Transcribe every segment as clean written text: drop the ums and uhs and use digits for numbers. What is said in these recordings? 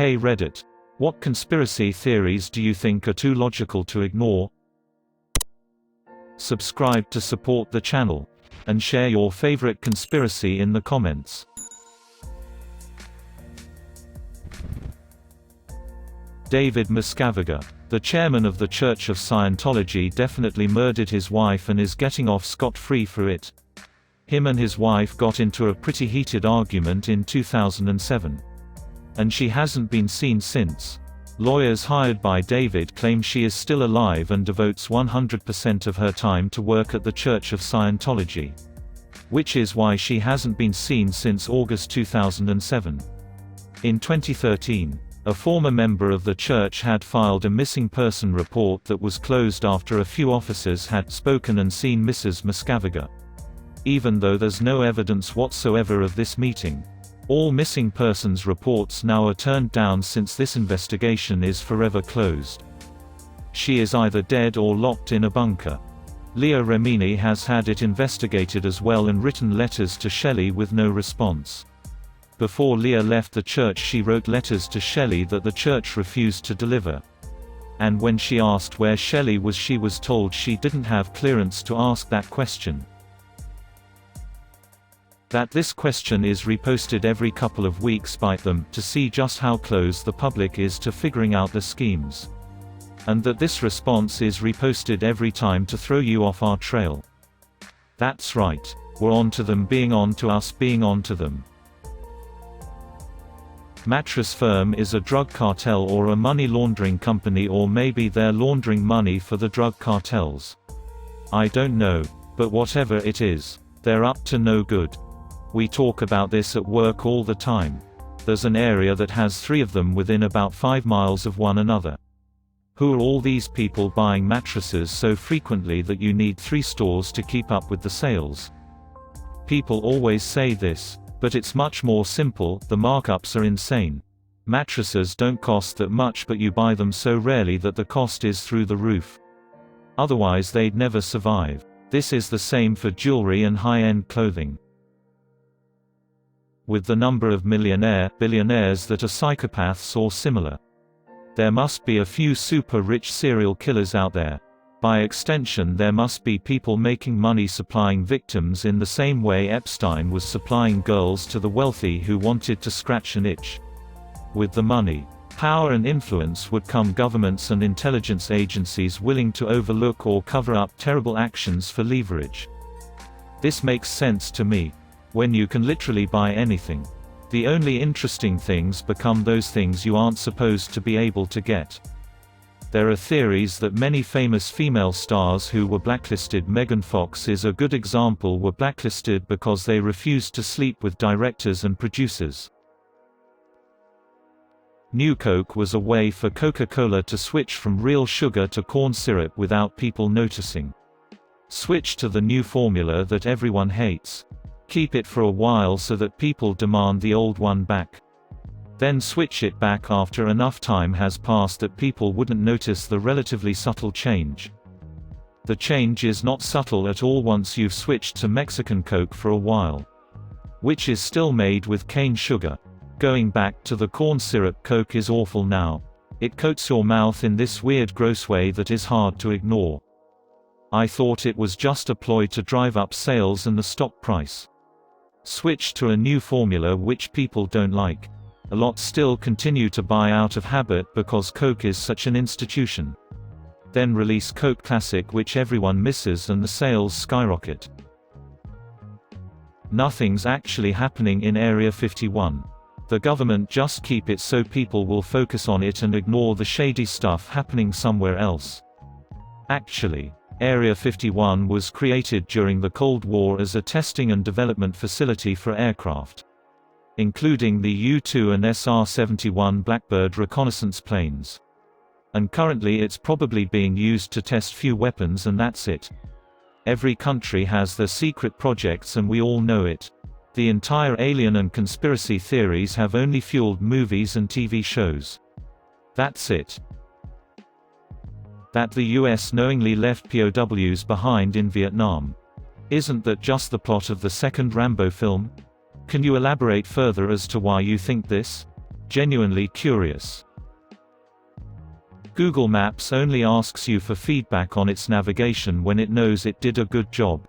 Hey Reddit. What conspiracy theories do you think are too logical to ignore? Subscribe to support the channel. And share your favorite conspiracy in the comments. David Miscavige, the chairman of the Church of Scientology, definitely murdered his wife and is getting off scot-free for it. Him and his wife got into a pretty heated argument in 2007. And she hasn't been seen since. Lawyers hired by David claim she is still alive and devotes 100% of her time to work at the Church of Scientology. Which is why she hasn't been seen since August 2007. In 2013, a former member of the church had filed a missing person report that was closed after a few officers had spoken and seen Mrs. Miscavige. Even though there's no evidence whatsoever of this meeting. All missing persons reports now are turned down since this investigation is forever closed. She is either dead or locked in a bunker. Leah Remini has had it investigated as well and written letters to Shelley with no response. Before Leah left the church, she wrote letters to Shelley that the church refused to deliver. And when she asked where Shelley was, she was told she didn't have clearance to ask that question. That this question is reposted every couple of weeks by them to see just how close the public is to figuring out the schemes. And that this response is reposted every time to throw you off our trail. That's right. We're on to them being on to us being on to them. Mattress Firm is a drug cartel or a money laundering company, or maybe they're laundering money for the drug cartels. I don't know, but whatever it is, they're up to no good. We talk about this at work all the time. There's an area that has 3 of them within about 5 miles of one another. Who are all these people buying mattresses so frequently that you need 3 stores to keep up with the sales? People always say this. But it's much more simple, the markups are insane. Mattresses don't cost that much, but you buy them so rarely that the cost is through the roof. Otherwise they'd never survive. This is the same for jewelry and high-end clothing. With the number of billionaires that are psychopaths or similar. There must be a few super rich serial killers out there. By extension, there must be people making money supplying victims in the same way Epstein was supplying girls to the wealthy who wanted to scratch an itch. With the money, power and influence would come governments and intelligence agencies willing to overlook or cover up terrible actions for leverage. This makes sense to me. When you can literally buy anything. The only interesting things become those things you aren't supposed to be able to get. There are theories that many famous female stars who were blacklisted, Megan Fox is a good example, were blacklisted because they refused to sleep with directors and producers. New Coke was a way for Coca-Cola to switch from real sugar to corn syrup without people noticing. Switch to the new formula that everyone hates. Keep it for a while so that people demand the old one back. Then switch it back after enough time has passed that people wouldn't notice the relatively subtle change. The change is not subtle at all once you've switched to Mexican Coke for a while. Which is still made with cane sugar. Going back to the corn syrup Coke is awful now. It coats your mouth in this weird gross way that is hard to ignore. I thought it was just a ploy to drive up sales and the stock price. Switch to a new formula which people don't like. A lot still continue to buy out of habit because Coke is such an institution. Then release Coke Classic which everyone misses and the sales skyrocket. Nothing's actually happening in Area 51. The government just keep it so people will focus on it and ignore the shady stuff happening somewhere else. Actually, Area 51 was created during the Cold War as a testing and development facility for aircraft, including the U-2 and SR-71 Blackbird reconnaissance planes. And currently it's probably being used to test few weapons, and that's it. Every country has their secret projects and we all know it. The entire alien and conspiracy theories have only fueled movies and TV shows. That's it. That the US knowingly left POWs behind in Vietnam. Isn't that just the plot of the second Rambo film? Can you elaborate further as to why you think this? Genuinely curious. Google Maps only asks you for feedback on its navigation when it knows it did a good job.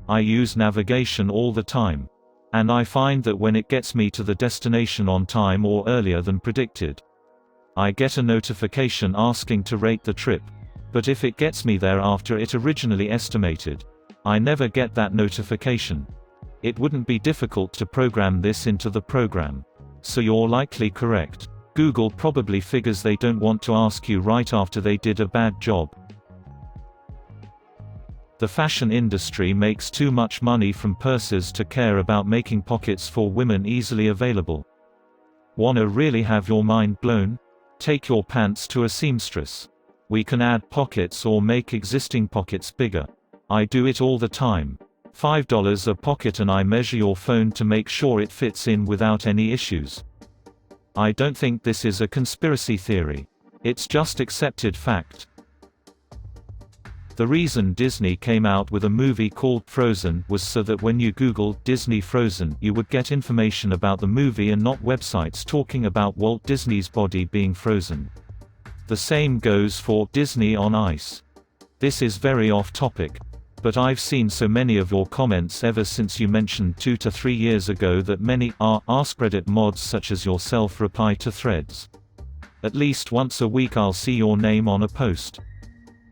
I use navigation all the time. And I find that when it gets me to the destination on time or earlier than predicted, I get a notification asking to rate the trip. But if it gets me there after it originally estimated, I never get that notification. It wouldn't be difficult to program this into the program. So you're likely correct. Google probably figures they don't want to ask you right after they did a bad job. The fashion industry makes too much money from purses to care about making pockets for women easily available. Wanna really have your mind blown? Take your pants to a seamstress. We can add pockets or make existing pockets bigger. I do it all the time. $5 a pocket and I measure your phone to make sure it fits in without any issues. I don't think this is a conspiracy theory. It's just accepted fact. The reason Disney came out with a movie called Frozen was so that when you Googled Disney Frozen, you would get information about the movie and not websites talking about Walt Disney's body being frozen. The same goes for Disney on Ice. This is very off topic, but I've seen so many of your comments ever since you mentioned 2 to 3 years ago that many AskReddit mods such as yourself reply to threads. At least once a week I'll see your name on a post.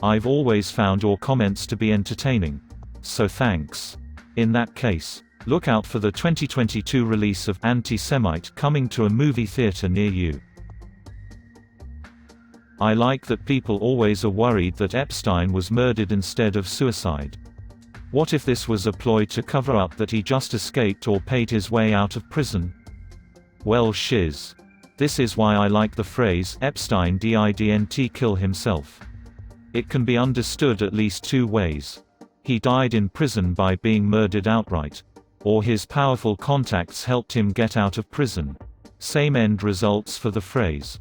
I've always found your comments to be entertaining. So thanks. In that case, look out for the 2022 release of Anti-Semite coming to a movie theater near you. I like that people always are worried that Epstein was murdered instead of suicide. What if this was a ploy to cover up that he just escaped or paid his way out of prison? Well shiz. This is why I like the phrase Epstein didnt kill himself. It can be understood at least 2 ways. He died in prison by being murdered outright. Or his powerful contacts helped him get out of prison. Same end results for the phrase.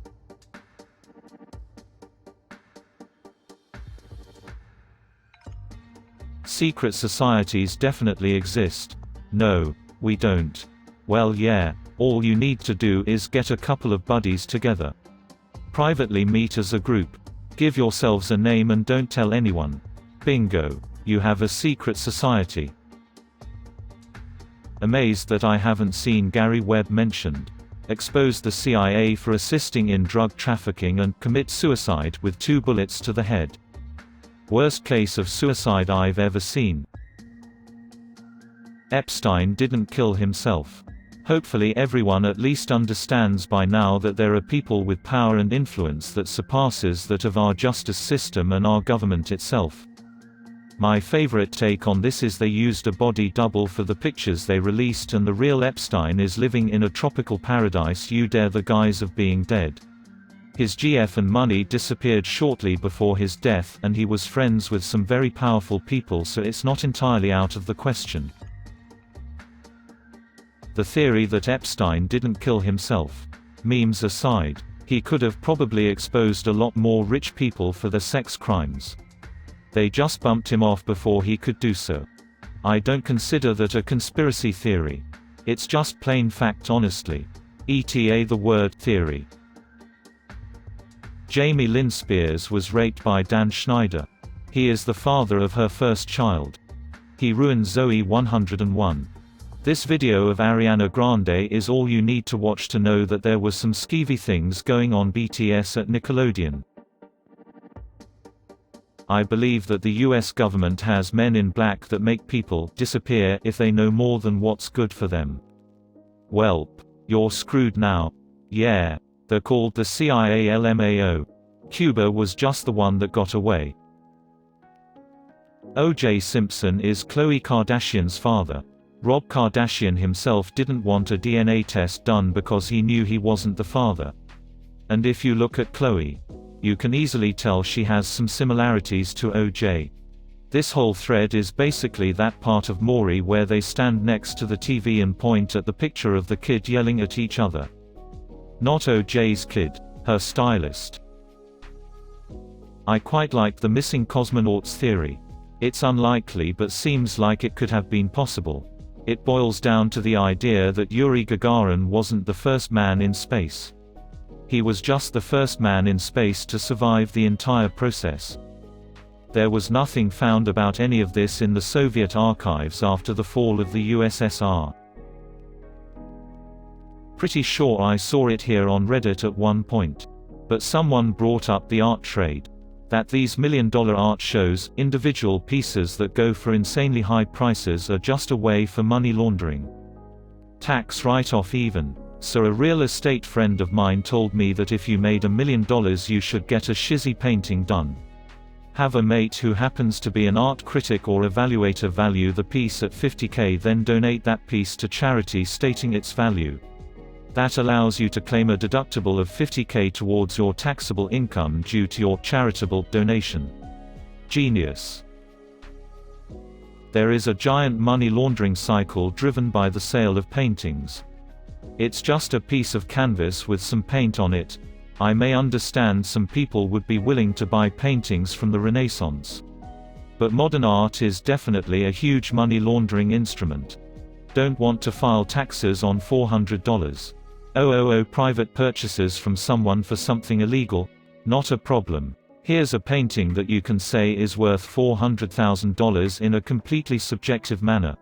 Secret societies definitely exist. No, we don't. Well yeah, all you need to do is get a couple of buddies together. Privately meet as a group. Give yourselves a name and don't tell anyone. Bingo. You have a secret society. Amazed that I haven't seen Gary Webb mentioned. Exposed the CIA for assisting in drug trafficking and commit suicide with 2 bullets to the head. Worst case of suicide I've ever seen. Epstein didn't kill himself. Hopefully everyone at least understands by now that there are people with power and influence that surpasses that of our justice system and our government itself. My favorite take on this is they used a body double for the pictures they released and the real Epstein is living in a tropical paradise under the guise of being dead. His GF and money disappeared shortly before his death and he was friends with some very powerful people, so it's not entirely out of the question. The theory that Epstein didn't kill himself. Memes aside, he could have probably exposed a lot more rich people for their sex crimes. They just bumped him off before he could do so. I don't consider that a conspiracy theory. It's just plain fact honestly. ETA the word theory. Jamie Lynn Spears was raped by Dan Schneider. He is the father of her first child. He ruined Zoe 101. This video of Ariana Grande is all you need to watch to know that there were some skeevy things going on BTS at Nickelodeon. I believe that the US government has men in black that make people disappear if they know more than what's good for them. Welp. You're screwed now. Yeah. They're called the CIA LMAO. Cuba was just the one that got away. O.J. Simpson is Khloe Kardashian's father. Rob Kardashian himself didn't want a DNA test done because he knew he wasn't the father. And if you look at Khloe, you can easily tell she has some similarities to O.J. This whole thread is basically that part of Maury where they stand next to the TV and point at the picture of the kid yelling at each other. Not O.J.'s kid, her stylist. I quite like the missing cosmonauts theory. It's unlikely but seems like it could have been possible. It boils down to the idea that Yuri Gagarin wasn't the first man in space. He was just the first man in space to survive the entire process. There was nothing found about any of this in the Soviet archives after the fall of the USSR. Pretty sure I saw it here on Reddit at one point. But someone brought up the art trade. That these million-dollar art shows, individual pieces that go for insanely high prices, are just a way for money laundering. Tax write-off even. So a real estate friend of mine told me that if you made $1 million you should get a shizzy painting done. Have a mate who happens to be an art critic or evaluator value the piece at $50,000, then donate that piece to charity stating its value. That allows you to claim a deductible of $50,000 towards your taxable income due to your charitable donation. Genius. There is a giant money laundering cycle driven by the sale of paintings. It's just a piece of canvas with some paint on it. I may understand some people would be willing to buy paintings from the Renaissance. But modern art is definitely a huge money laundering instrument. Don't want to file taxes on $400. Private purchases from someone for something illegal? Not a problem. Here's a painting that you can say is worth $400,000 in a completely subjective manner.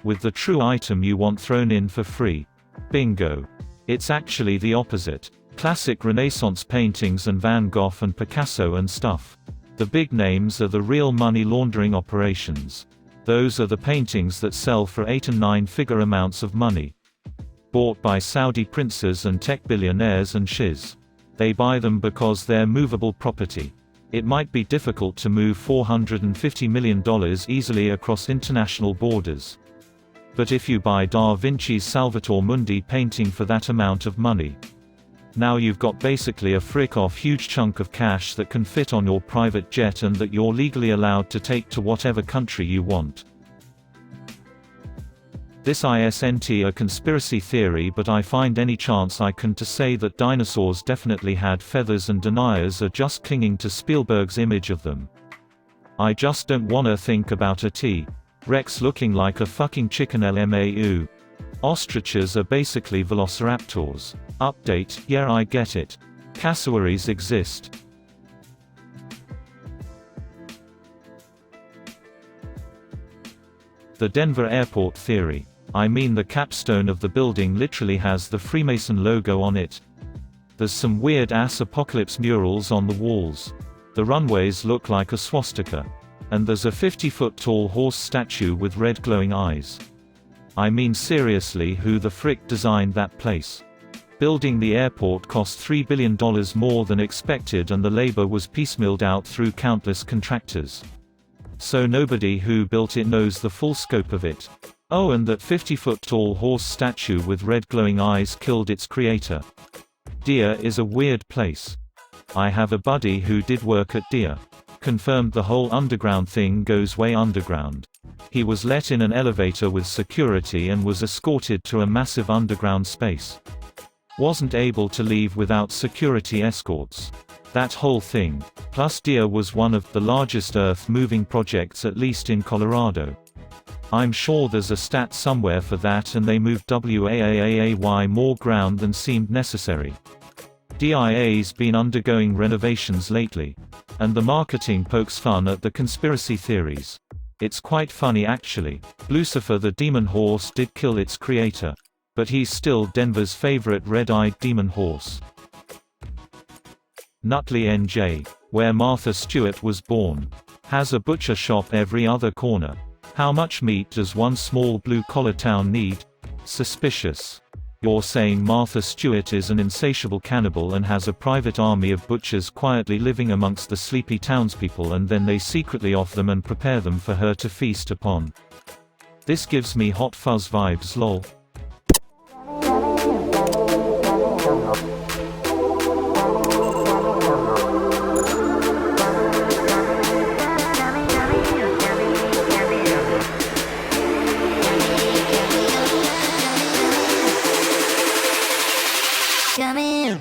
With the true item you want thrown in for free. Bingo. It's actually the opposite. Classic Renaissance paintings and Van Gogh and Picasso and stuff. The big names are the real money laundering operations. Those are the paintings that sell for 8 and 9-figure amounts of money. Bought by Saudi princes and tech billionaires and shiz. They buy them because they're movable property. It might be difficult to move $450 million easily across international borders. But if you buy Da Vinci's Salvator Mundi painting for that amount of money, now you've got basically a frick-off huge chunk of cash that can fit on your private jet and that you're legally allowed to take to whatever country you want. This isn't a conspiracy theory, but I find any chance I can to say that dinosaurs definitely had feathers and deniers are just clinging to Spielberg's image of them. I just don't wanna think about a T-Rex looking like a fucking chicken LMAO. Ostriches are basically velociraptors. Update, yeah I get it. Cassowaries exist. The Denver airport theory. I mean, the capstone of the building literally has the Freemason logo on it. There's some weird-ass apocalypse murals on the walls. The runways look like a swastika. And there's a 50-foot-tall horse statue with red glowing eyes. I mean seriously, who the frick designed that place? Building the airport cost $3 billion more than expected, and the labor was piecemealed out through countless contractors. So nobody who built it knows the full scope of it. Oh, and that 50-foot-tall horse statue with red glowing eyes killed its creator. Deer is a weird place. I have a buddy who did work at Deer. Confirmed the whole underground thing goes way underground. He was let in an elevator with security and was escorted to a massive underground space. Wasn't able to leave without security escorts. That whole thing. Plus Deer was one of the largest earth-moving projects, at least in Colorado. I'm sure there's a stat somewhere for that, and they moved WAAAY more ground than seemed necessary. DIA's been undergoing renovations lately. And the marketing pokes fun at the conspiracy theories. It's quite funny actually. Lucifer the demon horse did kill its creator. But he's still Denver's favorite red-eyed demon horse. Nutley NJ. Where Martha Stewart was born. Has a butcher shop every other corner. How much meat does one small blue-collar town need? Suspicious. You're saying Martha Stewart is an insatiable cannibal and has a private army of butchers quietly living amongst the sleepy townspeople, and then they secretly off them and prepare them for her to feast upon. This gives me Hot Fuzz vibes, lol. Come here.